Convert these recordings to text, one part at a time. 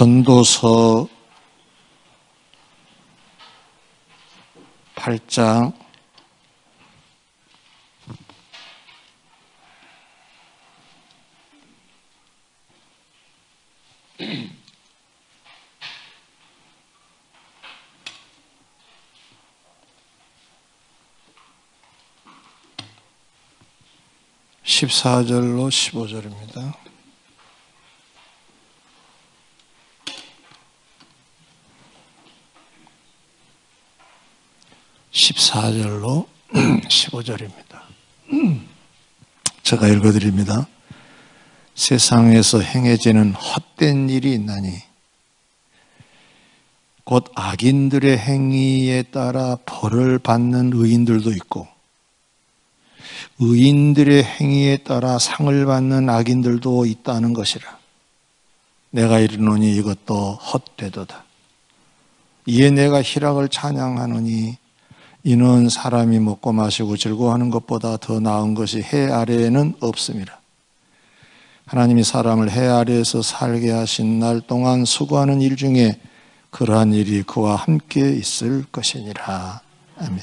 전도서 8장 14절로 15절입니다. (14절로) 15절입니다. 제가 읽어드립니다. 세상에서 행해지는 헛된 일이 있나니 곧 악인들의 행위에 따라 벌을 받는 의인들도 있고 의인들의 행위에 따라 상을 받는 악인들도 있다는 것이라. 내가 이르노니 이것도 헛되도다. 이에 내가 희락을 찬양하노니 이는 사람이 먹고 마시고 즐거워하는 것보다 더 나은 것이 해 아래에는 없음이라. 하나님이 사람을 해 아래에서 살게 하신 날 동안 수고하는 일 중에 그러한 일이 그와 함께 있을 것이니라. 아멘.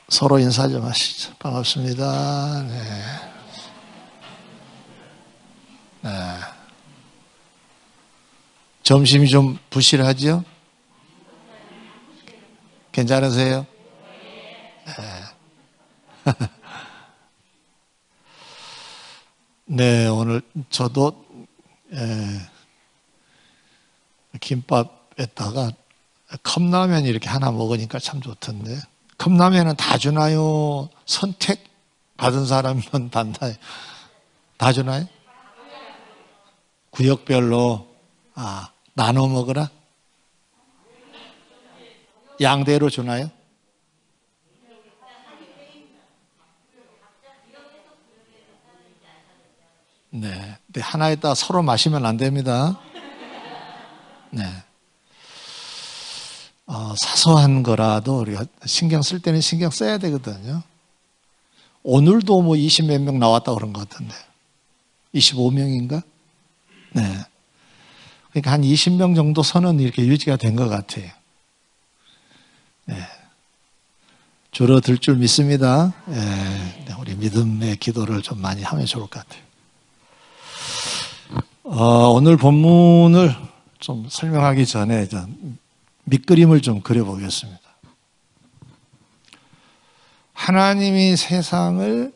서로 인사 좀 하시죠. 반갑습니다. 네. 네. 점심이 좀 부실하죠? 괜찮으세요? 네. 네, 오늘 저도 김밥에다가 컵라면 이렇게 하나 먹으니까 참 좋던데. 컵라면은 다 주나요? 선택 받은 사람만 받나요? 다 주나요? 구역별로 나눠 먹으라? 양대로 주나요? 네. 근데 하나에다 서로 마시면 안 됩니다. 네. 사소한 거라도 우리가 신경 쓸 때는 신경 써야 되거든요. 오늘도 뭐 20몇 명 나왔다 그런 것 같은데. 25명인가? 네. 그러니까 한 20명 정도 선은 이렇게 유지가 된 것 같아요. 네. 줄어들 줄 믿습니다. 네. 우리 믿음의 기도를 좀 많이 하면 좋을 것 같아요. 오늘 본문을 좀 설명하기 전에 밑그림을 좀 그려보겠습니다. 하나님이 세상을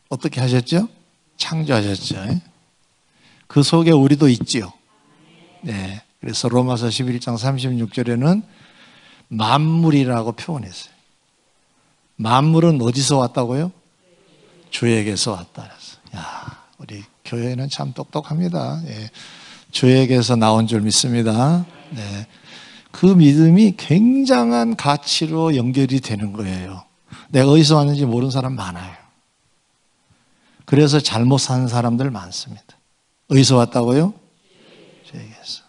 어떻게 하셨죠? 창조하셨죠. 그 속에 우리도 있지요. 네. 그래서 로마서 11장 36절에는 만물이라고 표현했어요. 만물은 어디서 왔다고요? 주에게서 왔다 그랬어요. 야, 우리 교회는 참 똑똑합니다. 예. 주에게서 나온 줄 믿습니다. 네. 그 믿음이 굉장한 가치로 연결이 되는 거예요. 내가 어디서 왔는지 모르는 사람 많아요. 그래서 잘못 사는 사람들 많습니다. 어디서 왔다고요? 주에게서.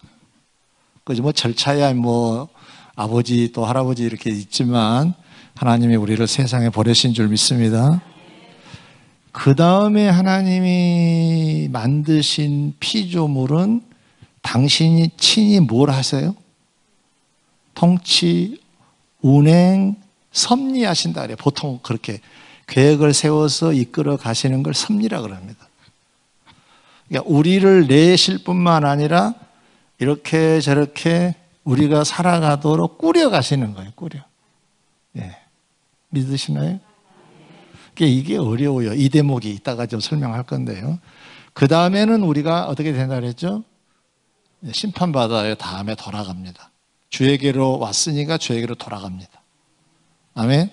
그죠? 뭐 절차야 뭐 아버지 또 할아버지 이렇게 있지만 하나님이 우리를 세상에 보내신 줄 믿습니다. 그 다음에 하나님이 만드신 피조물은 당신이 친히 뭘 하세요? 통치, 운행, 섭리하신다 그래요. 보통 그렇게 계획을 세워서 이끌어 가시는 걸 섭리라 그럽니다. 그러니까 우리를 내실 뿐만 아니라 이렇게 저렇게 우리가 살아가도록 꾸려 가시는 거예요. 꾸려. 예. 믿으시나요? 이게 어려워요. 이 대목이 이따가 좀 설명할 건데요. 그 다음에는 우리가 어떻게 된다 그랬죠? 심판받아요. 다음에 돌아갑니다. 주에게로 왔으니까 주에게로 돌아갑니다. 아멘?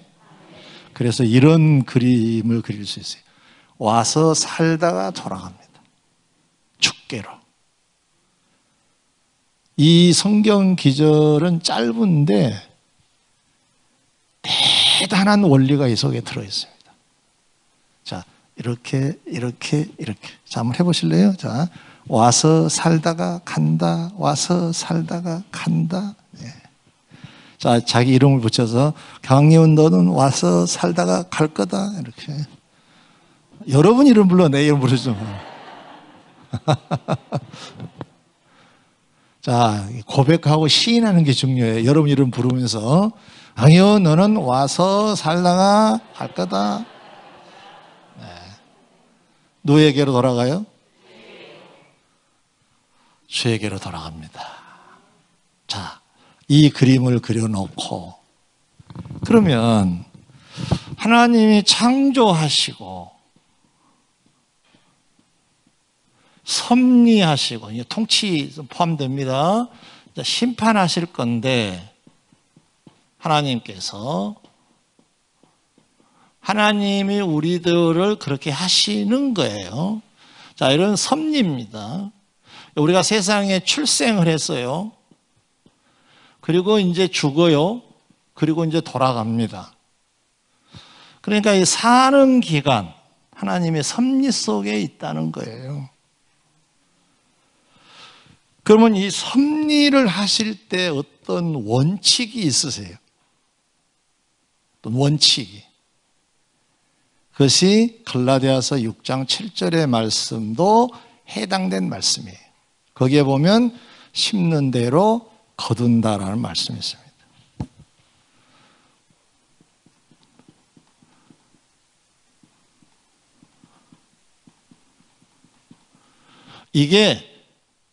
그래서 이런 그림을 그릴 수 있어요. 와서 살다가 돌아갑니다. 축계로. 이 성경 기절은 짧은데 대단한 원리가 이 속에 들어있습니다. 자, 이렇게. 자, 한번 해보실래요? 자, 와서 살다가 간다. 와서 살다가 간다. 네. 자, 자기 이름을 붙여서 강예훈 너는 와서 살다가 갈 거다. 이렇게. 여러분 이름 불러 내 이름 부르지 마. 자, 고백하고 시인하는 게 중요해요. 여러분 이름 부르면서 아니요, 너는 와서 살다가 할 거다. 네. 누구에게로 돌아가요? 주에게로 돌아갑니다. 자, 이 그림을 그려놓고 그러면 하나님이 창조하시고 섭리하시고 통치 포함됩니다. 심판하실 건데 하나님이 우리들을 그렇게 하시는 거예요. 자, 이런 섭리입니다. 우리가 세상에 출생을 했어요. 그리고 이제 죽어요. 그리고 이제 돌아갑니다. 그러니까 이 사는 기간, 하나님의 섭리 속에 있다는 거예요. 그러면 이 섭리를 하실 때 어떤 원칙이 있으세요? 어떤 원칙이. 그것이 갈라디아서 6장 7절의 말씀도 해당된 말씀이에요. 거기에 보면 심는 대로 거둔다라는 말씀이 있습니다. 이게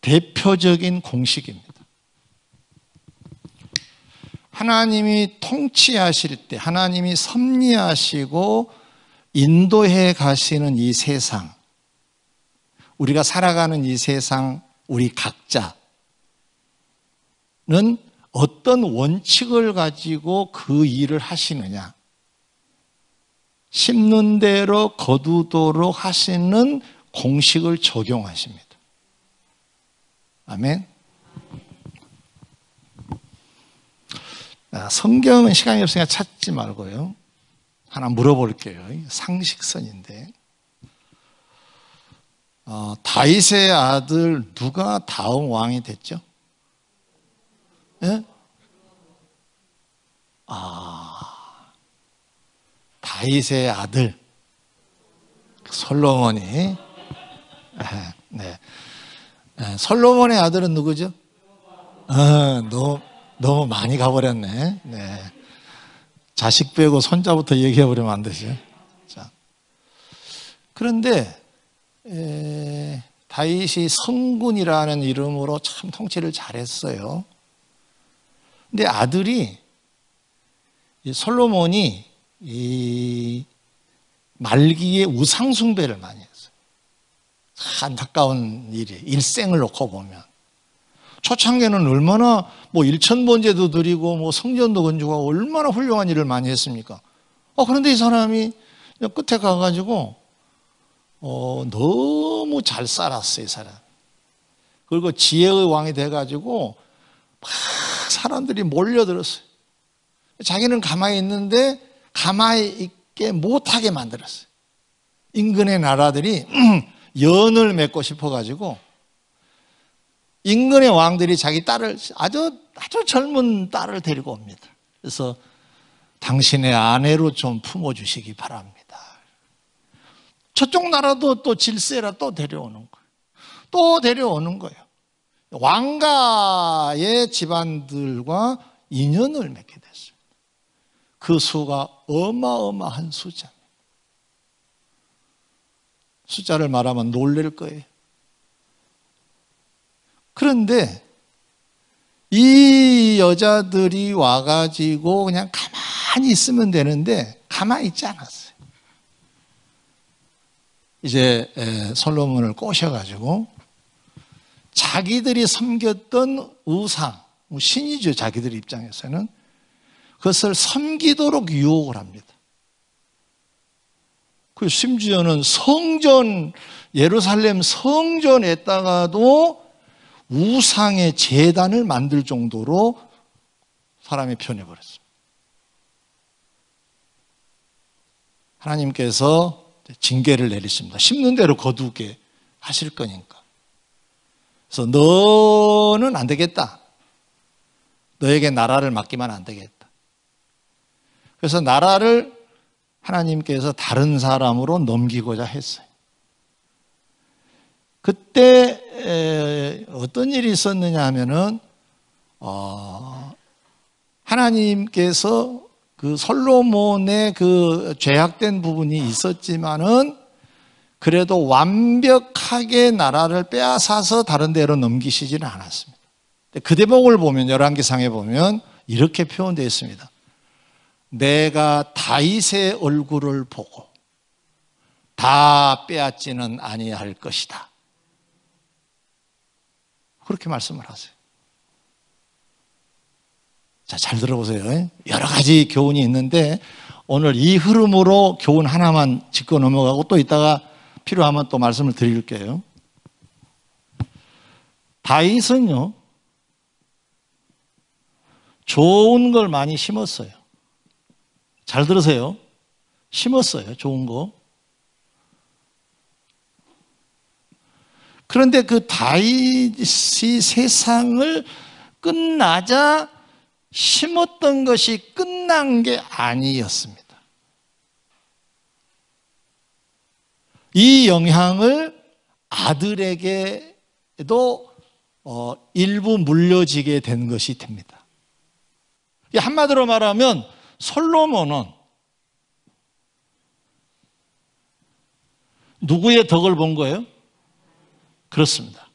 대표적인 공식입니다. 하나님이 통치하실 때, 하나님이 섭리하시고 인도해 가시는 이 세상, 우리가 살아가는 이 세상, 우리 각자는 어떤 원칙을 가지고 그 일을 하시느냐. 심는 대로 거두도록 하시는 공식을 적용하십니다. 아멘. 성경은 시간이 없으니까 찾지 말고요. 하나 물어볼게요. 상식선인데. 다윗의 아들 누가 다음 왕이 됐죠? 예? 다윗의 아들 솔로몬이. 네. 솔로몬의 아들은 누구죠? 너무 많이 가버렸네. 네. 자식 빼고 손자부터 얘기해버리면 안 되죠. 자. 그런데 다윗이 성군이라는 이름으로 참 통치를 잘했어요. 근데 아들이 솔로몬이 이 말기에 우상숭배를 많이 했어요. 안타까운 일이 일생을 놓고 보면 초창기에는 얼마나 일천번제도 드리고 성전도 건축하고 얼마나 훌륭한 일을 많이 했습니까? 그런데 이 사람이 끝에 가가지고 너무 잘 살았어요, 이 사람. 그리고 지혜의 왕이 돼가지고 막 사람들이 몰려들었어요. 자기는 가만히 있는데 가만히 있게 못하게 만들었어요. 인근의 나라들이 연을 맺고 싶어가지고 인근의 왕들이 자기 딸을 아주 젊은 딸을 데리고 옵니다. 그래서 당신의 아내로 좀 품어주시기 바랍니다. 저쪽 나라도 또 질세라 또 데려오는 거예요. 또 데려오는 거예요. 왕가의 집안들과 인연을 맺게 됐습니다. 그 수가 어마어마한 숫자입니다. 숫자를 말하면 놀랄 거예요. 그런데 이 여자들이 와가지고 그냥 가만히 있으면 되는데 가만히 있지 않았어요. 이제 솔로몬을 꼬셔가지고 자기들이 섬겼던 우상, 신이죠, 자기들 입장에서는. 그것을 섬기도록 유혹을 합니다. 그 심지어는 성전, 예루살렘 성전에다가도 우상의 제단을 만들 정도로 사람이 변해버렸습니다. 하나님께서 징계를 내리십니다. 심는 대로 거두게 하실 거니까. 그래서 너는 안 되겠다. 너에게 나라를 맡기면 안 되겠다. 그래서 나라를 하나님께서 다른 사람으로 넘기고자 했어요. 그때 어떤 일이 있었느냐 하면은 하나님께서 그 솔로몬의 그 죄악된 부분이 있었지만은 그래도 완벽하게 나라를 빼앗아서 다른 데로 넘기시지는 않았습니다. 그 대목을 보면 열왕기상에 보면 이렇게 표현되어 있습니다. 내가 다윗의 얼굴을 보고 다 빼앗지는 아니할 것이다. 그렇게 말씀을 하세요. 자, 잘 들어보세요. 여러 가지 교훈이 있는데 오늘 이 흐름으로 교훈 하나만 짚고 넘어가고 또 이따가 필요하면 또 말씀을 드릴게요. 다윗은요, 좋은 걸 많이 심었어요. 잘 들으세요. 심었어요, 좋은 거. 그런데 그 다윗이 세상을 끝나자 심었던 것이 끝난 게 아니었습니다. 이 영향을 아들에게도 일부 물려지게 된 것이 됩니다. 한마디로 말하면 솔로몬은 누구의 덕을 본 거예요? 그렇습니다.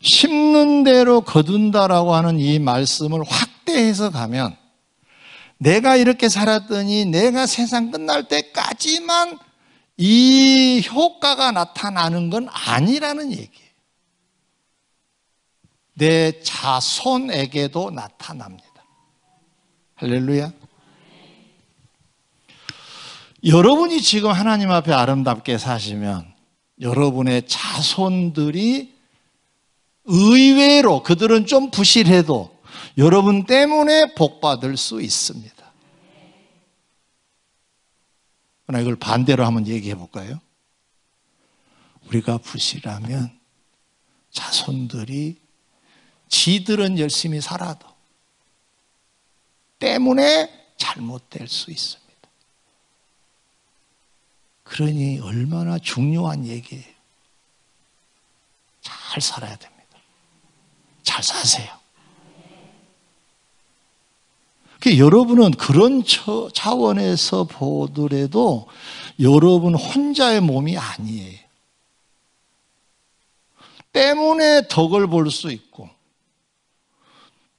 심는 대로 거둔다라고 하는 이 말씀을 확대해서 가면 내가 이렇게 살았더니 내가 세상 끝날 때까지만 이 효과가 나타나는 건 아니라는 얘기예요. 내 자손에게도 나타납니다. 할렐루야. 여러분이 지금 하나님 앞에 아름답게 사시면 여러분의 자손들이 의외로 그들은 좀 부실해도 여러분 때문에 복받을 수 있습니다. 그러나 이걸 반대로 한번 얘기해 볼까요? 우리가 부실하면 자손들이 지들은 열심히 살아도 때문에 잘못될 수 있습니다. 그러니 얼마나 중요한 얘기예요. 잘 살아야 됩니다. 잘 사세요. 여러분은 그런 차원에서 보더라도 여러분 혼자의 몸이 아니에요. 때문에 덕을 볼 수 있고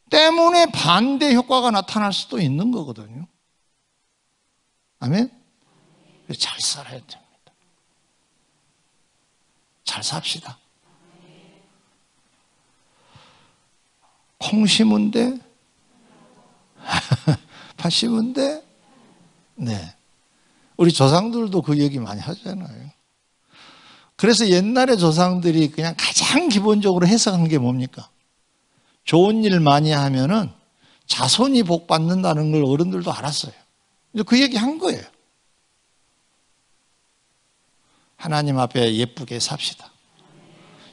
때문에 반대 효과가 나타날 수도 있는 거거든요. 아멘? 잘 살아야 됩니다. 잘 삽시다. 콩 심은데 팥 심은데 네. 우리 조상들도 그 얘기 많이 하잖아요. 그래서 옛날에 조상들이 그냥 가장 기본적으로 해석한 게 뭡니까? 좋은 일 많이 하면은 자손이 복 받는다는 걸 어른들도 알았어요. 그 얘기 한 거예요. 하나님 앞에 예쁘게 삽시다.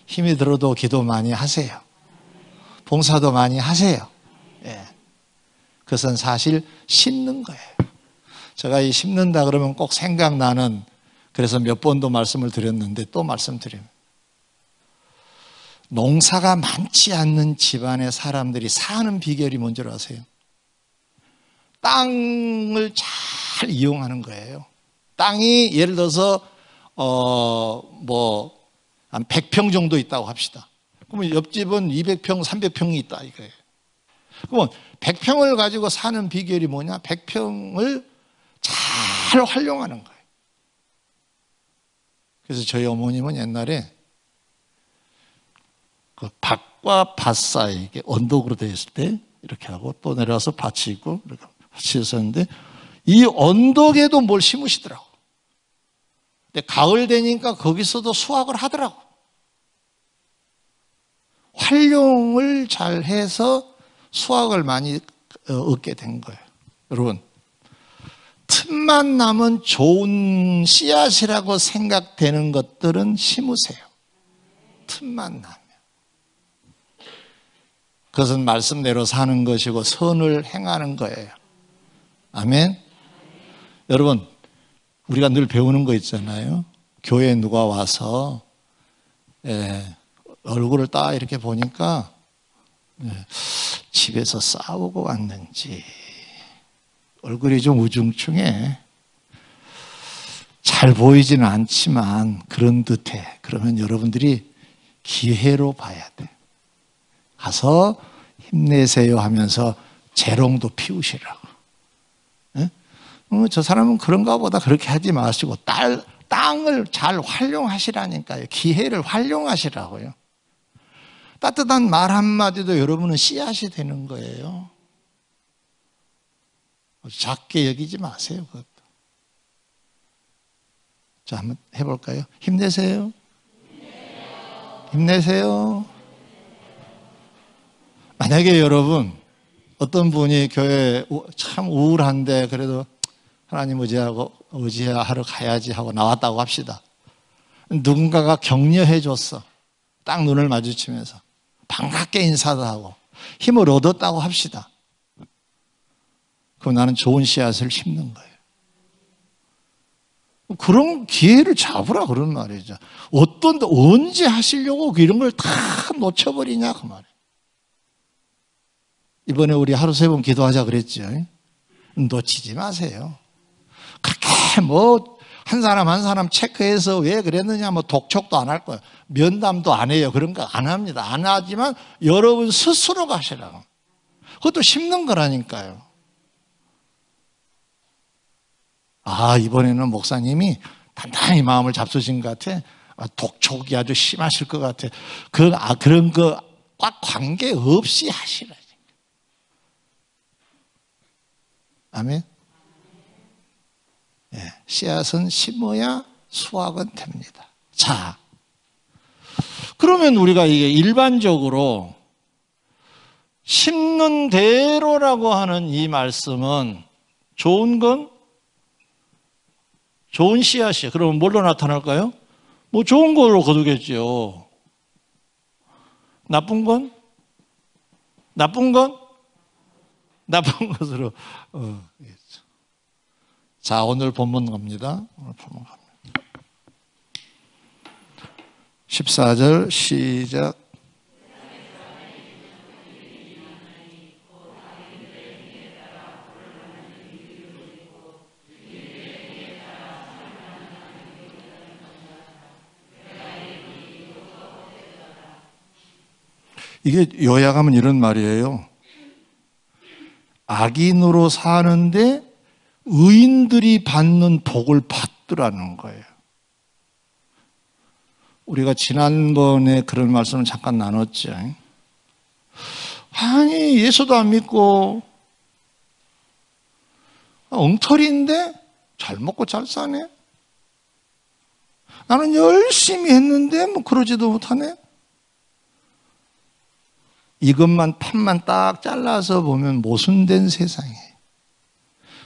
힘이 들어도 기도 많이 하세요. 봉사도 많이 하세요. 예. 그것은 사실 심는 거예요. 제가 이 심는다 그러면 꼭 생각나는, 그래서 몇 번도 말씀을 드렸는데 또 말씀드립니다. 농사가 많지 않는 집안의 사람들이 사는 비결이 뭔지 아세요? 땅을 잘 이용하는 거예요. 땅이 예를 들어서 한 100평 정도 있다고 합시다. 그러면 옆집은 200평, 300평이 있다 이거예요. 그러면 100평을 가지고 사는 비결이 뭐냐? 100평을 잘 활용하는 거예요. 그래서 저희 어머님은 옛날에 그 밭과 밭 사이, 언덕으로 되어 있을 때 이렇게 하고 또 내려와서 밭이 있고 이렇게 같이 있었는데 이 언덕에도 뭘 심으시더라고. 근데 가을 되니까 거기서도 수확을 하더라고. 활용을 잘 해서 수확을 많이 얻게 된 거예요. 여러분, 틈만 나면 좋은 씨앗이라고 생각되는 것들은 심으세요. 틈만 나면. 그것은 말씀대로 사는 것이고 선을 행하는 거예요. 아멘. 여러분, 우리가 늘 배우는 거 있잖아요. 교회에 누가 와서 얼굴을 딱 이렇게 보니까 집에서 싸우고 왔는지 얼굴이 좀 우중충해. 잘 보이지는 않지만 그런 듯해. 그러면 여러분들이 기회로 봐야 돼. 가서 힘내세요 하면서 재롱도 피우시라고. 저 사람은 그런가 보다 그렇게 하지 마시고 땅을 잘 활용하시라니까요. 기회를 활용하시라고요. 따뜻한 말 한마디도 여러분은 씨앗이 되는 거예요. 작게 여기지 마세요. 그것도. 자, 한번 해볼까요? 힘내세요. 힘내세요. 만약에 여러분 어떤 분이 교회에 참 우울한데 그래도 하나님 의지하러 가야지 하고 나왔다고 합시다. 누군가가 격려해 줬어. 딱 눈을 마주치면서 반갑게 인사도 하고 힘을 얻었다고 합시다. 그럼 나는 좋은 씨앗을 심는 거예요. 그런 기회를 잡으라 그런 말이죠. 언제 하시려고 이런 걸 다 놓쳐버리냐 그 말이에요. 이번에 우리 하루 3번 기도하자 그랬죠. 놓치지 마세요. 그렇게 한 사람 한 사람 체크해서 왜 그랬느냐 독촉도 안 할 거예요. 면담도 안 해요. 그런 거 안 합니다. 안 하지만 여러분 스스로 가시라고. 그것도 심는 거라니까요. 이번에는 목사님이 단단히 마음을 잡수신 것 같아. 독촉이 아주 심하실 것 같아. 그런 거 꽉 관계없이 하시라. 아멘. 씨앗은 심어야 수확은 됩니다. 자, 그러면 우리가 이게 일반적으로 심는 대로라고 하는 이 말씀은 좋은 건 좋은 씨앗이에요. 그러면 뭘로 나타날까요? 좋은 걸로 거두겠죠. 나쁜 건? 나쁜 것으로. 자, 오늘 본문 갑니다. 14절 시작. 이게 요약하면 이런 말이에요. 악인으로 사는데 의인들이 받는 복을 받더라는 거예요. 우리가 지난번에 그런 말씀을 잠깐 나눴죠. 아니, 예수도 안 믿고 엉터리인데 잘 먹고 잘 사네. 나는 열심히 했는데 그러지도 못하네. 이것만 판만 딱 잘라서 보면 모순된 세상이에요.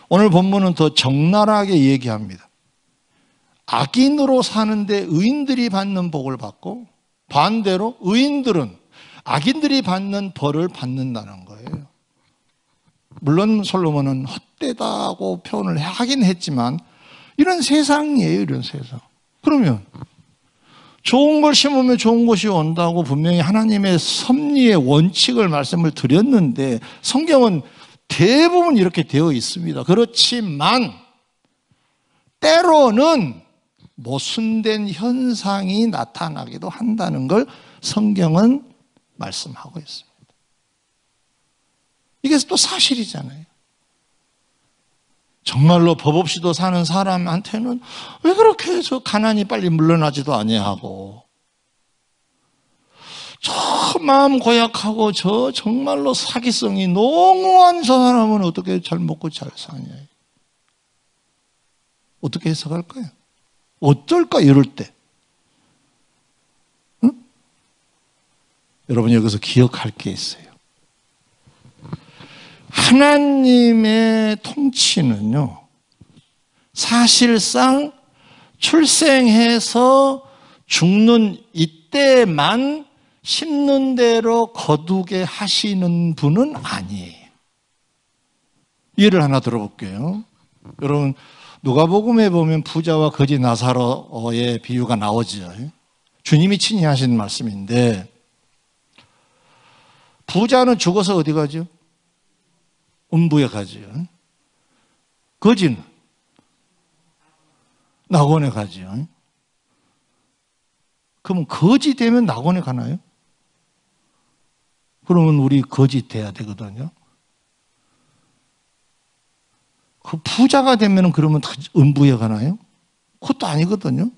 오늘 본문은 더 적나라하게 얘기합니다. 악인으로 사는데 의인들이 받는 복을 받고 반대로 의인들은 악인들이 받는 벌을 받는다는 거예요. 물론 솔로몬은 헛되다고 표현을 하긴 했지만 이런 세상이에요. 이런 세상. 그러면 좋은 걸 심으면 좋은 것이 온다고 분명히 하나님의 섭리의 원칙을 말씀을 드렸는데 성경은 대부분 이렇게 되어 있습니다. 그렇지만 때로는 모순된 현상이 나타나기도 한다는 걸 성경은 말씀하고 있습니다. 이게 또 사실이잖아요. 정말로 법 없이도 사는 사람한테는 왜 그렇게 저 가난이 빨리 물러나지도 아니하고 저 마음 고약하고 저 정말로 사기성이 농후한 저 사람은 어떻게 잘 먹고 잘 사냐. 어떻게 해석할까요? 어떨까 이럴 때. 응? 여러분 여기서 기억할 게 있어요. 하나님의 통치는요, 사실상 출생해서 죽는 이때만 심는 대로 거두게 하시는 분은 아니에요. 예를 하나 들어볼게요. 여러분, 누가복음에 보면 부자와 거지 나사로의 비유가 나오죠. 주님이 친히 하신 말씀인데, 부자는 죽어서 어디 가죠? 음부에 가죠. 거지는 낙원에 가죠. 그러면 거지 되면 낙원에 가나요? 그러면 우리 거지 돼야 되거든요. 그 부자가 되면 그러면 음부에 가나요? 그것도 아니거든요.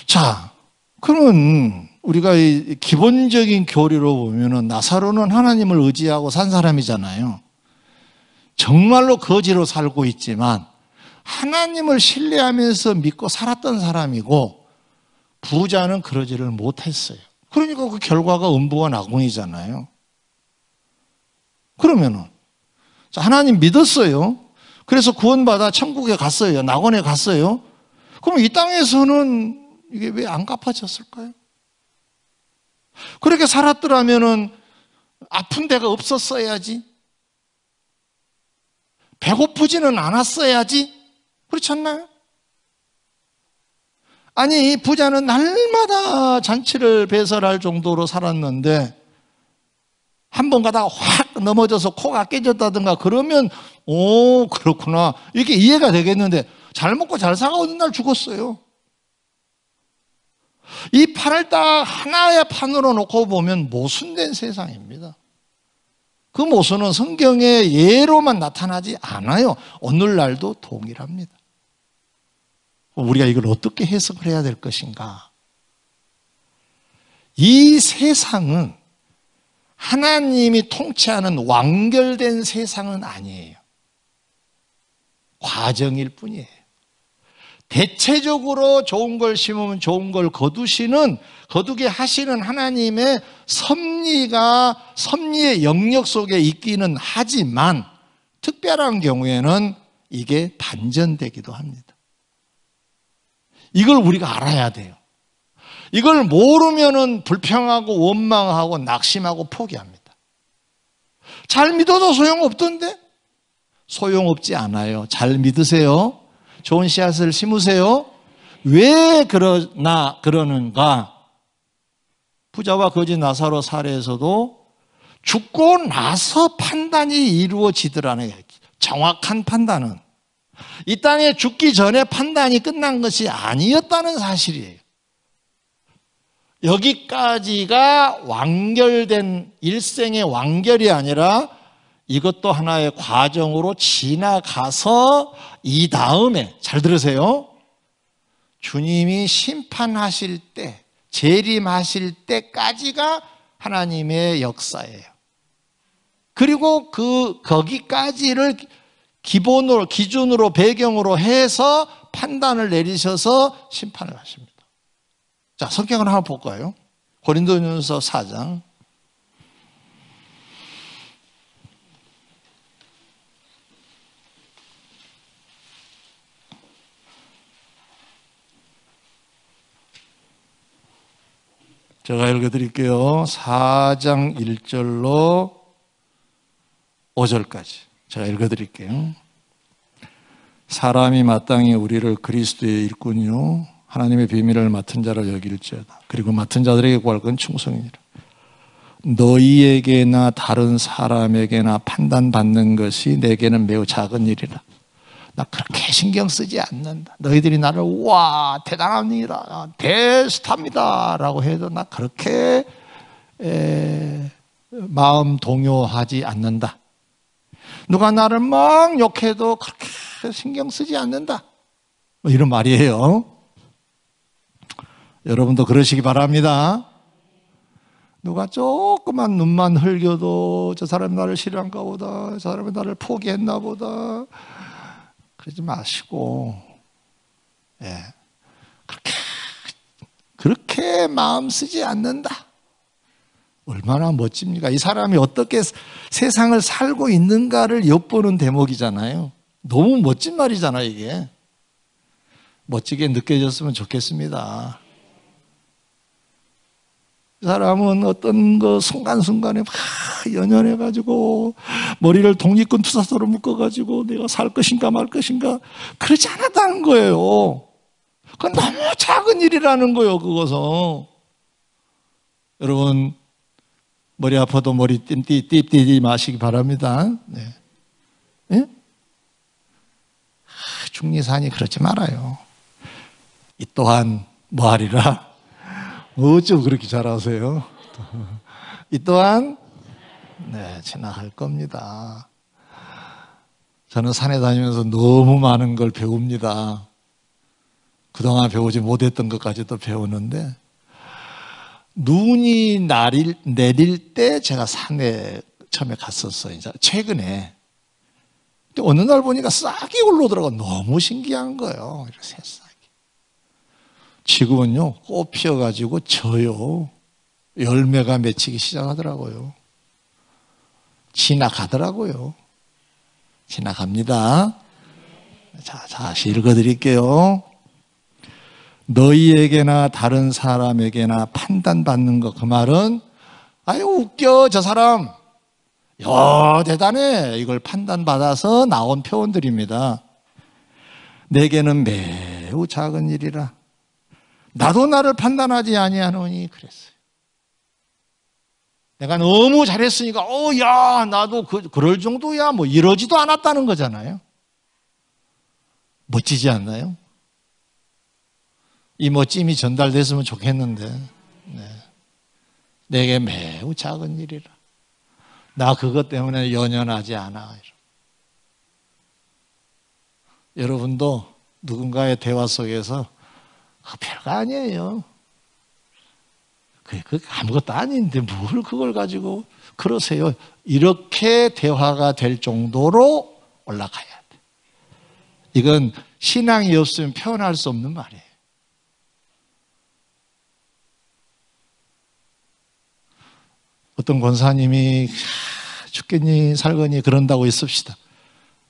자, 그러면 우리가 이 기본적인 교리로 보면은 나사로는 하나님을 의지하고 산 사람이잖아요. 정말로 거지로 살고 있지만 하나님을 신뢰하면서 믿고 살았던 사람이고, 부자는 그러지를 못했어요. 그러니까 그 결과가 음부와 낙원이잖아요. 그러면은 하나님 믿었어요. 그래서 구원받아 천국에 갔어요. 낙원에 갔어요. 그럼 이 땅에서는 이게 왜 안 갚아졌을까요? 그렇게 살았더라면은 아픈 데가 없었어야지. 배고프지는 않았어야지. 그렇지 않나요? 아니, 부자는 날마다 잔치를 배설할 정도로 살았는데 한 번 가다가 확 넘어져서 코가 깨졌다든가 그러면 오, 그렇구나, 이렇게 이해가 되겠는데, 잘 먹고 잘 사가 어느 날 죽었어요. 이 판을 딱 하나의 판으로 놓고 보면 모순된 세상입니다. 그 모순은 성경의 예로만 나타나지 않아요. 오늘날도 동일합니다. 우리가 이걸 어떻게 해석을 해야 될 것인가? 이 세상은 하나님이 통치하는 완결된 세상은 아니에요. 과정일 뿐이에요. 대체적으로 좋은 걸 심으면 좋은 걸 거두게 하시는 하나님의 섭리의 영역 속에 있기는 하지만, 특별한 경우에는 이게 반전되기도 합니다. 이걸 우리가 알아야 돼요. 이걸 모르면은 불평하고 원망하고 낙심하고 포기합니다. 잘 믿어도 소용없던데? 소용없지 않아요. 잘 믿으세요. 좋은 씨앗을 심으세요. 왜 그러는가? 부자와 거지 나사로 사례에서도 죽고 나서 판단이 이루어지더라는 거예요. 정확한 판단은. 이 땅에 죽기 전에 판단이 끝난 것이 아니었다는 사실이에요. 여기까지가 완결된 일생의 완결이 아니라 이것도 하나의 과정으로 지나가서 이 다음에, 잘 들으세요, 주님이 심판하실 때, 재림하실 때까지가 하나님의 역사예요. 그리고 거기까지를 기준으로 배경으로 해서 판단을 내리셔서 심판을 하십니다. 자, 성경을 한번 볼까요? 고린도전서 4장. 제가 읽어드릴게요. 4장 1절로 5절까지 제가 읽어드릴게요. 사람이 마땅히 우리를 그리스도의 일꾼이요 하나님의 비밀을 맡은 자를 여길지어다. 그리고 맡은 자들에게 구할 건 충성이니라. 너희에게나 다른 사람에게나 판단받는 것이 내게는 매우 작은 일이라. 나 그렇게 신경 쓰지 않는다. 너희들이 나를 와 대단합니다, 대스타입니다 라고 해도 나 그렇게 마음 동요하지 않는다. 누가 나를 막 욕해도 그렇게 신경 쓰지 않는다, 뭐 이런 말이에요. 여러분도 그러시기 바랍니다. 누가 조그만 눈만 흘겨도 저 사람이 나를 싫어한가 보다, 저 사람이 나를 포기했나 보다, 그러지 마시고, 그렇게 마음 쓰지 않는다. 얼마나 멋집니까? 이 사람이 어떻게 세상을 살고 있는가를 엿보는 대목이잖아요. 너무 멋진 말이잖아요, 이게. 멋지게 느껴졌으면 좋겠습니다. 이 사람은 어떤 그 순간순간에 막 연연해가지고 머리를 독립군 투사소로 묶어가지고 내가 살 것인가 말 것인가 그러지 않았다는 거예요. 그건 너무 작은 일이라는 거예요. 그것은 여러분 머리 아파도 머리 띠띠 마시기 바랍니다. 네. 네? 중리산이 그러지 말아요. 이 또한 뭐하리라? 어쩜 그렇게 잘하세요? 이 또한 네, 지나갈 겁니다. 저는 산에 다니면서 너무 많은 걸 배웁니다. 그동안 배우지 못했던 것까지도 배우는데 눈이 내릴 때 제가 산에 처음에 갔었어요. 이제 최근에. 근데 어느 날 보니까 싹이 올라오더라고요. 너무 신기한 거예요. 이렇게 새싹이. 지금은요, 꽃 피어가지고 져요. 열매가 맺히기 시작하더라고요. 지나가더라고요. 지나갑니다. 자, 다시 읽어드릴게요. 너희에게나 다른 사람에게나 판단받는 거. 그 말은 아유 웃겨 저 사람. 야 대단해. 이걸 판단받아서 나온 표현들입니다. 내게는 매우 작은 일이라. 나도 나를 판단하지 아니하노니 그랬어요. 내가 너무 잘했으니까 야 나도 그럴 정도야 뭐 이러지도 않았다는 거잖아요. 멋지지 않나요? 이 멋짐이 전달됐으면 좋겠는데 네. 내게 매우 작은 일이라. 나 그것 때문에 연연하지 않아. 여러분도 누군가의 대화 속에서 별거 아니에요. 그 아무것도 아닌데 뭘 그걸 가지고 그러세요. 이렇게 대화가 될 정도로 올라가야 돼. 이건 신앙이 없으면 표현할 수 없는 말이에요. 어떤 권사님이 죽겠니 살거니 그런다고 있읍시다.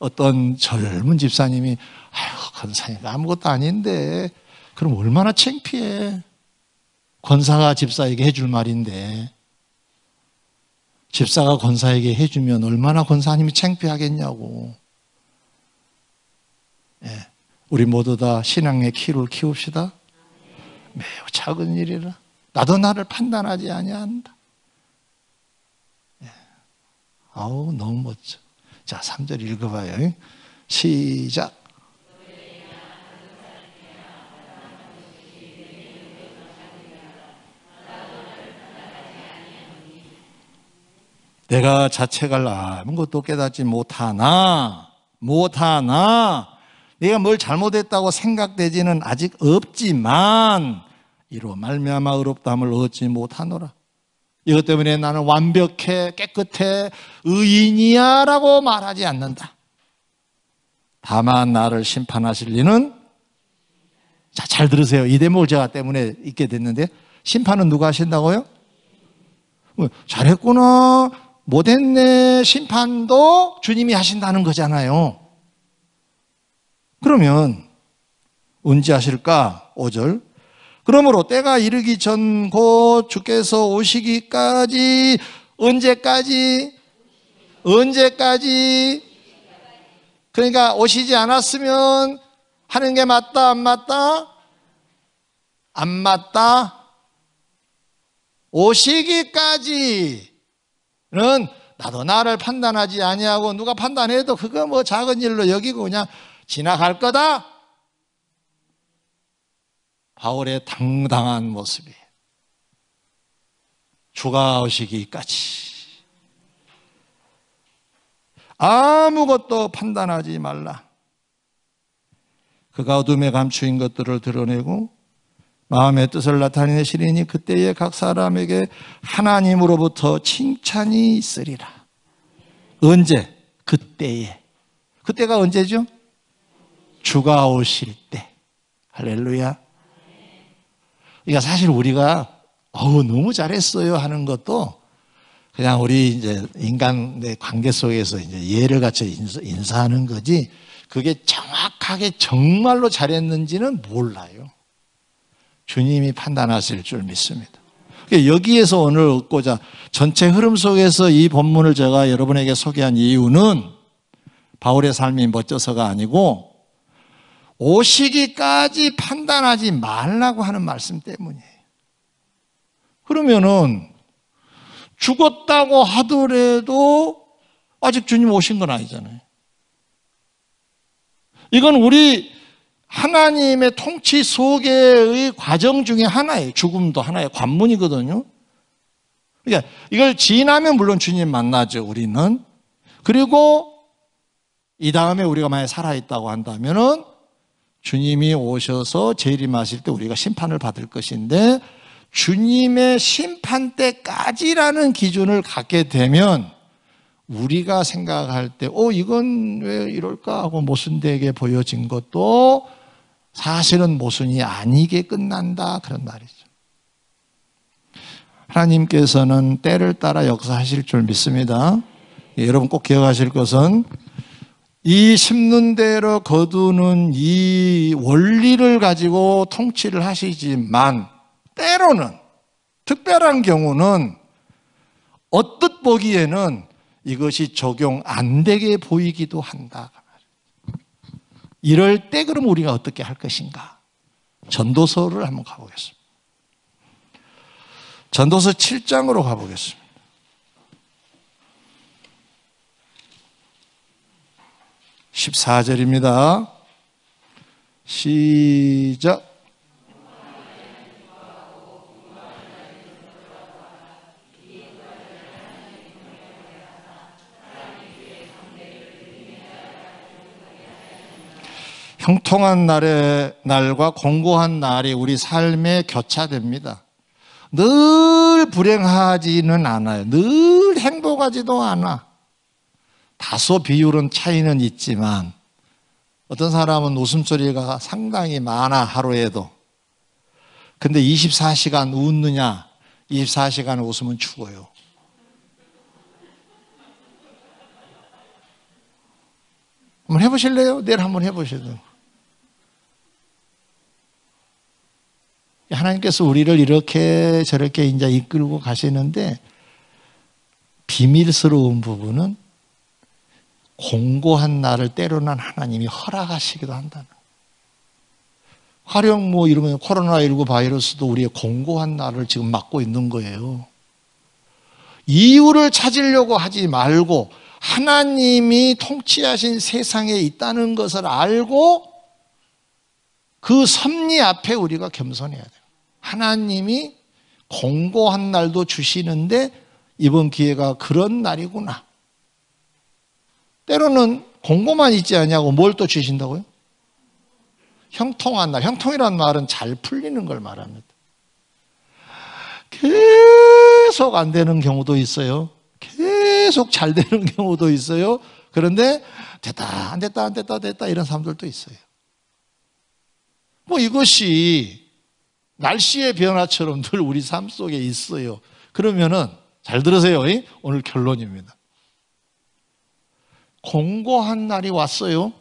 어떤 젊은 집사님이 아유 권사님 아무것도 아닌데 그럼 얼마나 창피해. 권사가 집사에게 해줄 말인데 집사가 권사에게 해주면 얼마나 권사님이 창피하겠냐고. 예, 우리 모두 다 신앙의 키를 키웁시다. 매우 작은 일이라. 나도 나를 판단하지 아니한다. 아우 너무 멋져. 자 3절 읽어봐요. 시작. 내가 자책할 아무것도 깨닫지 못하나 내가 뭘 잘못했다고 생각되지는 아직 없지만 이로 말미암아 의롭다함을 얻지 못하노라. 이것 때문에 나는 완벽해 깨끗해 의인이야 라고 말하지 않는다. 다만 나를 심판하실 이는 자, 잘 들으세요. 이 대목을 제가 때문에 읽게 됐는데 심판은 누가 하신다고요? 잘했구나 못했네 심판도 주님이 하신다는 거잖아요. 그러면 언제 하실까? 5절 그러므로 때가 이르기 전 곧 주께서 오시기까지 언제까지? 그러니까 오시지 않았으면 하는 게 맞다 안 맞다? 안 맞다? 오시기까지는 나도 나를 판단하지 아니하고 누가 판단해도 그거 뭐 작은 일로 여기고 그냥 지나갈 거다. 바울의 당당한 모습이 주가 오시기까지 아무것도 판단하지 말라. 그가 어둠에 감추인 것들을 드러내고 마음의 뜻을 나타내시리니 그때에 각 사람에게 하나님으로부터 칭찬이 있으리라. 언제? 그때에. 그때가 언제죠? 주가 오실 때. 할렐루야. 그러니까 사실 우리가 너무 잘했어요 하는 것도 그냥 우리 이제 인간의 관계 속에서 이제 예를 갖춰 인사하는 거지 그게 정확하게 정말로 잘했는지는 몰라요. 주님이 판단하실 줄 믿습니다. 여기에서 오늘 얻고자 전체 흐름 속에서 이 본문을 제가 여러분에게 소개한 이유는 바울의 삶이 멋져서가 아니고 오시기까지 판단하지 말라고 하는 말씀 때문이에요. 그러면은 죽었다고 하더라도 아직 주님 오신 건 아니잖아요. 이건 우리 하나님의 통치 속의 과정 중에 하나예요. 죽음도 하나의 관문이거든요. 그러니까 이걸 지나면 물론 주님 만나죠, 우리는. 그리고 이 다음에 우리가 만약에 살아있다고 한다면은 주님이 오셔서 재림하실 때 우리가 심판을 받을 것인데, 주님의 심판 때까지라는 기준을 갖게 되면 우리가 생각할 때 이건 왜 이럴까 하고 모순되게 보여진 것도 사실은 모순이 아니게 끝난다, 그런 말이죠. 하나님께서는 때를 따라 역사하실 줄 믿습니다. 여러분 꼭 기억하실 것은 이 심는 대로 거두는 이 원리를 가지고 통치를 하시지만 때로는, 특별한 경우는 언뜻 보기에는 이것이 적용 안 되게 보이기도 한다. 이럴 때 그럼 우리가 어떻게 할 것인가? 전도서를 한번 가보겠습니다. 전도서 7장으로 가보겠습니다. 14절입니다. 시작. 형통한 날과 공고한 날이 우리 삶에 교차됩니다. 늘 불행하지는 않아요. 늘 행복하지도 않아. 다소 비율은 차이는 있지만 어떤 사람은 웃음소리가 상당히 많아, 하루에도. 근데 24시간 웃느냐? 24시간 웃으면 죽어요. 한번 해보실래요? 내일 한번 해보셔도. 하나님께서 우리를 이렇게 저렇게 이제 이끌고 가시는데, 비밀스러운 부분은 공고한 날을 때로는 하나님이 허락하시기도 한다는 거예요. 화령 이러면 코로나19 바이러스도 우리의 공고한 날을 지금 맞고 있는 거예요. 이유를 찾으려고 하지 말고 하나님이 통치하신 세상에 있다는 것을 알고 그 섭리 앞에 우리가 겸손해야 돼요. 하나님이 공고한 날도 주시는데 이번 기회가 그런 날이구나. 때로는 공고만 있지 않냐고 뭘 또 주신다고요? 형통한 날. 형통이라는 말은 잘 풀리는 걸 말합니다. 계속 안 되는 경우도 있어요. 계속 잘 되는 경우도 있어요. 그런데 됐다, 안 됐다, 안 됐다, 됐다 이런 사람들도 있어요. 이것이 날씨의 변화처럼 늘 우리 삶 속에 있어요. 그러면은 잘 들으세요. 오늘 결론입니다. 공고한 날이 왔어요.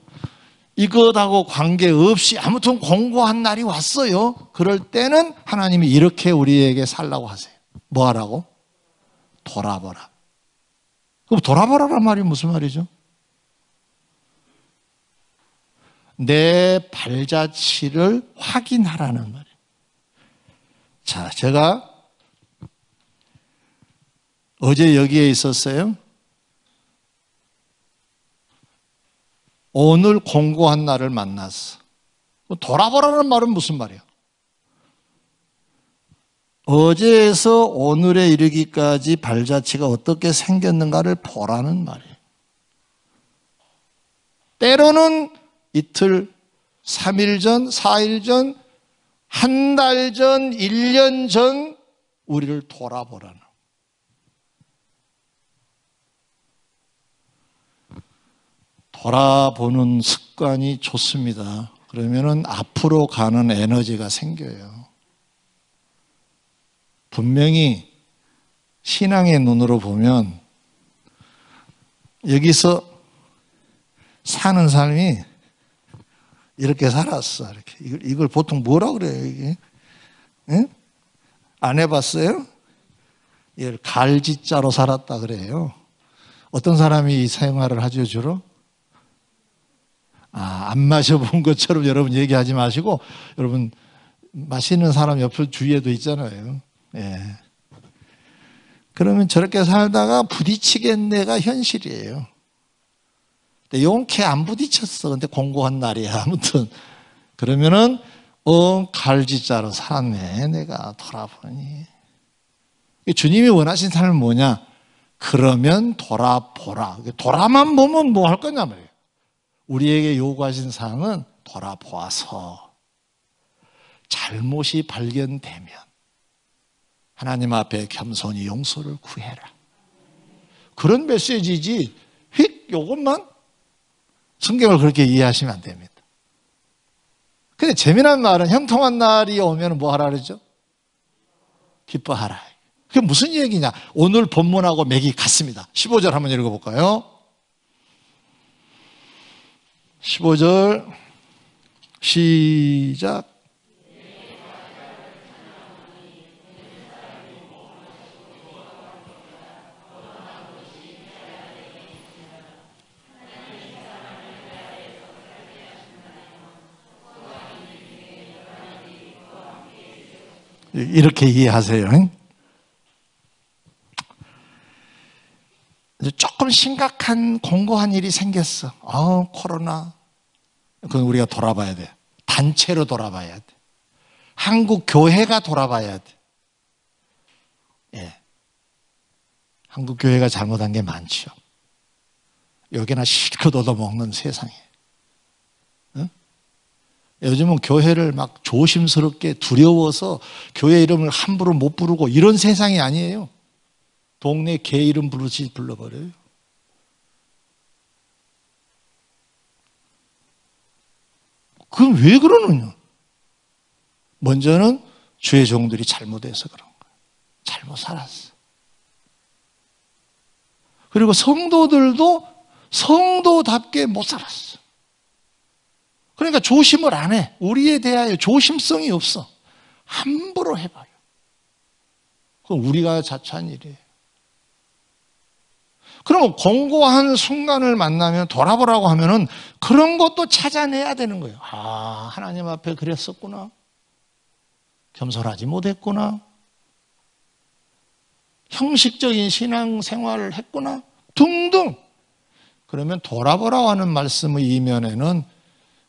이것하고 관계없이 아무튼 공고한 날이 왔어요. 그럴 때는 하나님이 이렇게 우리에게 살라고 하세요. 뭐 하라고? 돌아보라. 그럼 돌아보라란 말이 무슨 말이죠? 내 발자취를 확인하라는 말이에요. 자, 제가 어제 여기에 있었어요. 오늘 공고한 날을 만났어. 돌아보라는 말은 무슨 말이에요? 어제에서 오늘에 이르기까지 발자취가 어떻게 생겼는가를 보라는 말이에요. 때로는 이틀, 3일 전, 4일 전, 한 달 전, 1년 전 우리를 돌아보라는. 돌아보는 습관이 좋습니다. 그러면은 앞으로 가는 에너지가 생겨요. 분명히 신앙의 눈으로 보면 여기서 사는 삶이 이렇게 살았어. 이렇게. 이걸 보통 뭐라 그래요, 이게? 예? 안 해봤어요? 이걸 갈지자로 살았다 그래요. 어떤 사람이 이 생활을 하죠, 주로? 안 마셔본 것처럼 여러분 얘기하지 마시고, 여러분, 마시는 사람 옆에 주위에도 있잖아요. 예. 그러면 저렇게 살다가 부딪히겠네가 현실이에요. 근데 용케 안 부딪혔어. 근데 공고한 날이야. 아무튼. 그러면은, 갈지자로 살았네. 내가 돌아보니. 주님이 원하신 삶은 뭐냐? 그러면 돌아보라. 돌아만 보면 뭐 할 거냐 말이에요. 우리에게 요구하신 사항은 돌아보아서 잘못이 발견되면 하나님 앞에 겸손히 용서를 구해라. 그런 메시지지 휙 요것만 성경을 그렇게 이해하시면 안 됩니다. 근데 재미난 말은 형통한 날이 오면 뭐 하라 그러죠? 기뻐하라. 그게 무슨 얘기냐? 오늘 본문하고 맥이 같습니다. 15절 한번 읽어볼까요? 15절 시작. 이렇게 이해하세요. 조금 심각한 공고한 일이 생겼어. 코로나. 그건 우리가 돌아봐야 돼. 단체로 돌아봐야 돼. 한국 교회가 돌아봐야 돼. 예. 한국 교회가 잘못한 게 많죠. 여기나 실컷 얻어먹는 세상에. 응? 요즘은 교회를 막 조심스럽게 두려워서 교회 이름을 함부로 못 부르고 이런 세상이 아니에요. 동네 개 이름 부르지 불러버려요. 그건 왜 그러느냐? 먼저는 주의 종들이 잘못해서 그런 거예요. 잘못 살았어. 그리고 성도들도 성도답게 못 살았어. 그러니까 조심을 안 해. 우리에 대하여 조심성이 없어. 함부로 해봐요. 그건 우리가 자초한 일이에요. 그러면 공고한 순간을 만나면 돌아보라고 하면은 그런 것도 찾아내야 되는 거예요. 하나님 앞에 그랬었구나. 겸손하지 못했구나. 형식적인 신앙생활을 했구나. 등등. 그러면 돌아보라고 하는 말씀의 이면에는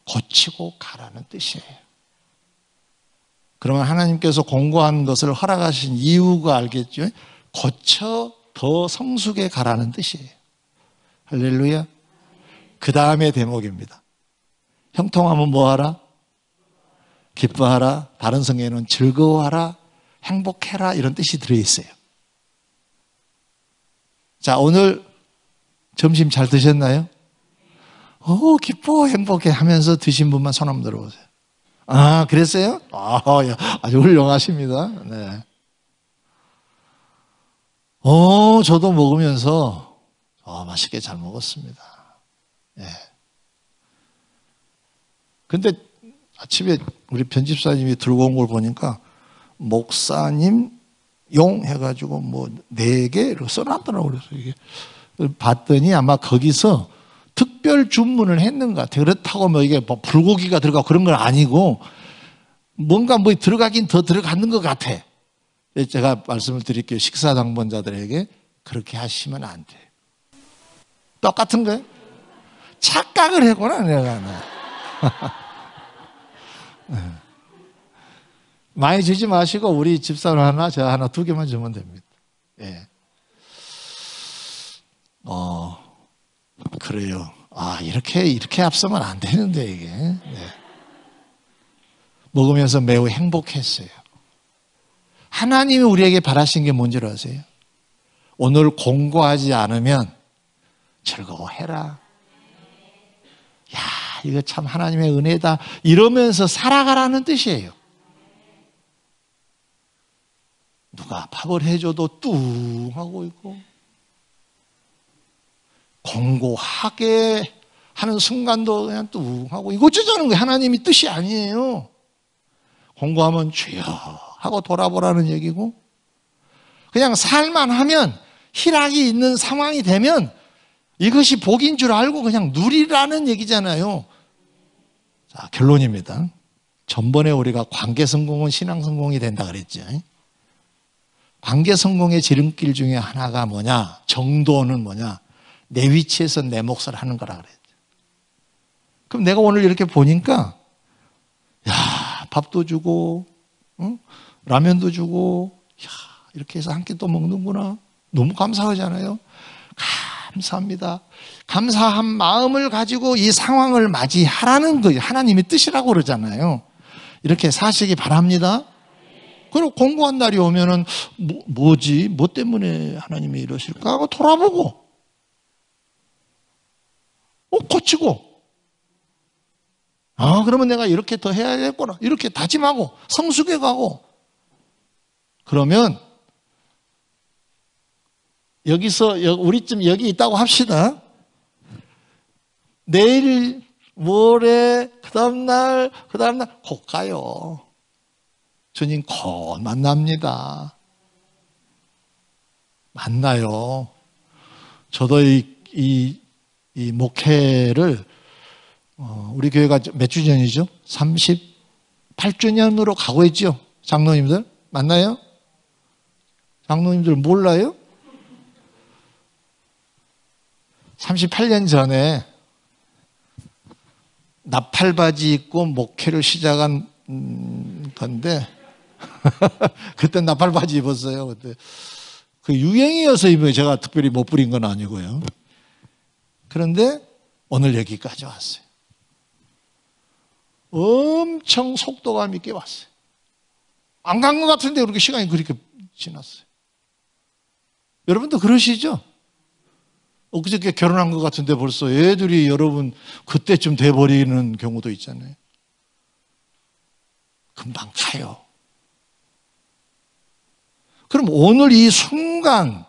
고치고 가라는 뜻이에요. 그러면 하나님께서 공고한 것을 허락하신 이유가 알겠죠? 고쳐 더 성숙해 가라는 뜻이에요. 할렐루야. 그 다음에 대목입니다. 형통하면 뭐하라? 기뻐하라. 다른 성경에는 즐거워하라, 행복해라 이런 뜻이 들어있어요. 자, 오늘 점심 잘 드셨나요? 기뻐 행복해 하면서 드신 분만 손 한번 들어보세요. 그랬어요? 아주 훌륭하십니다. 네. 저도 먹으면서 맛있게 잘 먹었습니다. 예. 근데 아침에 우리 편집사님이 들고 온 걸 보니까 목사님 용 해가지고 뭐 4개 이렇게 써놨더라고요. 그래서 이게 봤더니 아마 거기서 특별 주문을 했는 것 같아요. 그렇다고 뭐 이게 뭐 불고기가 들어가고 그런 건 아니고 뭔가 뭐 들어가긴 더 들어가는 것 같아. 제가 말씀을 드릴게요. 식사 당번자들에게 그렇게 하시면 안 돼요. 똑같은 거예요. 착각을 했구나 내가. 많이 주지 마시고 우리 집사람 하나, 저 하나 2개만 주면 됩니다. 예. 그래요. 이렇게 앞서면 안 되는데 이게. 네. 먹으면서 매우 행복했어요. 하나님이 우리에게 바라신 게 뭔지 아세요? 오늘 공고하지 않으면 즐거워해라. 야, 이거 참 하나님의 은혜다. 이러면서 살아가라는 뜻이에요. 누가 밥을 해줘도 뚱 하고 있고 공고하게 하는 순간도 그냥 뚱 하고 이거 어쩌자는 거예요. 하나님이 뜻이 아니에요. 공고하면 주여 하고 돌아보라는 얘기고 그냥 살만 하면, 희락이 있는 상황이 되면 이것이 복인 줄 알고 그냥 누리라는 얘기잖아요. 자, 결론입니다. 전번에 우리가 관계 성공은 신앙 성공이 된다 그랬죠. 관계 성공의 지름길 중에 하나가 뭐냐? 정도는 뭐냐? 내 위치에서 내 몫을 하는 거라 그랬죠. 그럼 내가 오늘 이렇게 보니까, 야, 밥도 주고, 라면도 주고, 야, 이렇게 해서 한 끼 또 먹는구나. 너무 감사하잖아요. 감사합니다. 감사한 마음을 가지고 이 상황을 맞이하라는 거예요. 하나님의 뜻이라고 그러잖아요. 이렇게 사시기 바랍니다. 그리고 공고한 날이 오면은 뭐지? 뭐 때문에 하나님이 이러실까 하고 돌아보고 고치고, 그러면 내가 이렇게 더 해야겠구나 이렇게 다짐하고 성숙해 가고, 그러면 여기서 우리쯤 여기 있다고 합시다. 내일 모레 그 다음날 곧 가요. 주님 곧 만납니다. 만나요. 저도 이 목회를 우리 교회가 몇 주년이죠? 38주년으로 가고 있죠. 장로님들 맞나요? 장로님들 몰라요? 38년 전에 나팔바지 입고 목회를 시작한 건데 그때 나팔바지 입었어요. 그때 그 유행이어서 입어요. 제가 특별히 못 부린 건 아니고요. 그런데 오늘 여기까지 왔어요. 엄청 속도감 있게 왔어요. 안 간 것 같은데 그렇게 시간이 그렇게 지났어요. 여러분도 그러시죠? 엊그저께 결혼한 것 같은데 벌써 애들이 여러분 그때쯤 돼버리는 경우도 있잖아요. 금방 가요. 그럼 오늘 이 순간이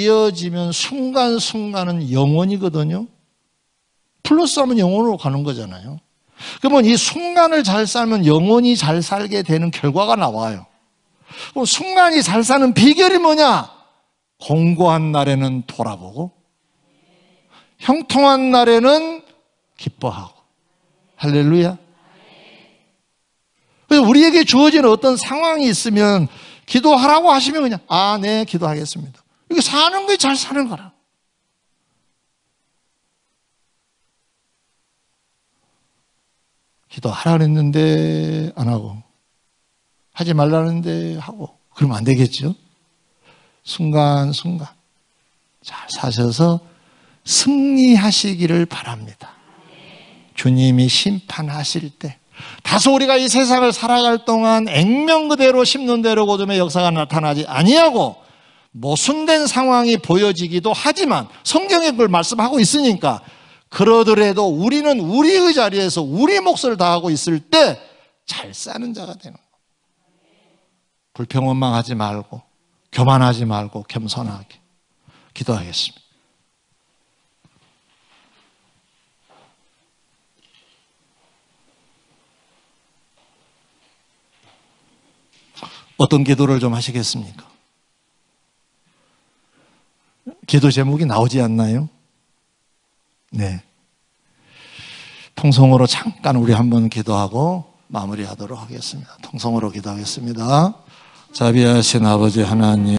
이어지면 순간순간은 영원이거든요. 플러스하면 영원으로 가는 거잖아요. 그러면 이 순간을 잘 살면 영원히 잘 살게 되는 결과가 나와요. 그럼 순간이 잘 사는 비결이 뭐냐? 공고한 날에는 돌아보고 형통한 날에는 기뻐하고. 할렐루야. 그래서 우리에게 주어지는 어떤 상황이 있으면 기도하라고 하시면 그냥 네 기도하겠습니다. 이게 사는 게 잘 사는 거라. 기도하라 그랬는데 안 하고, 하지 말라는데 하고, 그러면 안 되겠죠. 순간순간 잘 사셔서 승리하시기를 바랍니다. 주님이 심판하실 때, 다소 우리가 이 세상을 살아갈 동안 액면 그대로 심는 대로 거둠의 역사가 나타나지 아니하고 모순된 상황이 보여지기도 하지만 성경에 그걸 말씀하고 있으니까, 그러더라도 우리는 우리의 자리에서 우리 몫을 다하고 있을 때 잘 사는 자가 되는 거예요. 불평원망하지 말고 교만하지 말고 겸손하게 기도하겠습니다. 어떤 기도를 좀 하시겠습니까? 기도 제목이 나오지 않나요? 네. 통성으로 잠깐 우리 한번 기도하고 마무리하도록 하겠습니다. 통성으로 기도하겠습니다. 자비하신 아버지 하나님,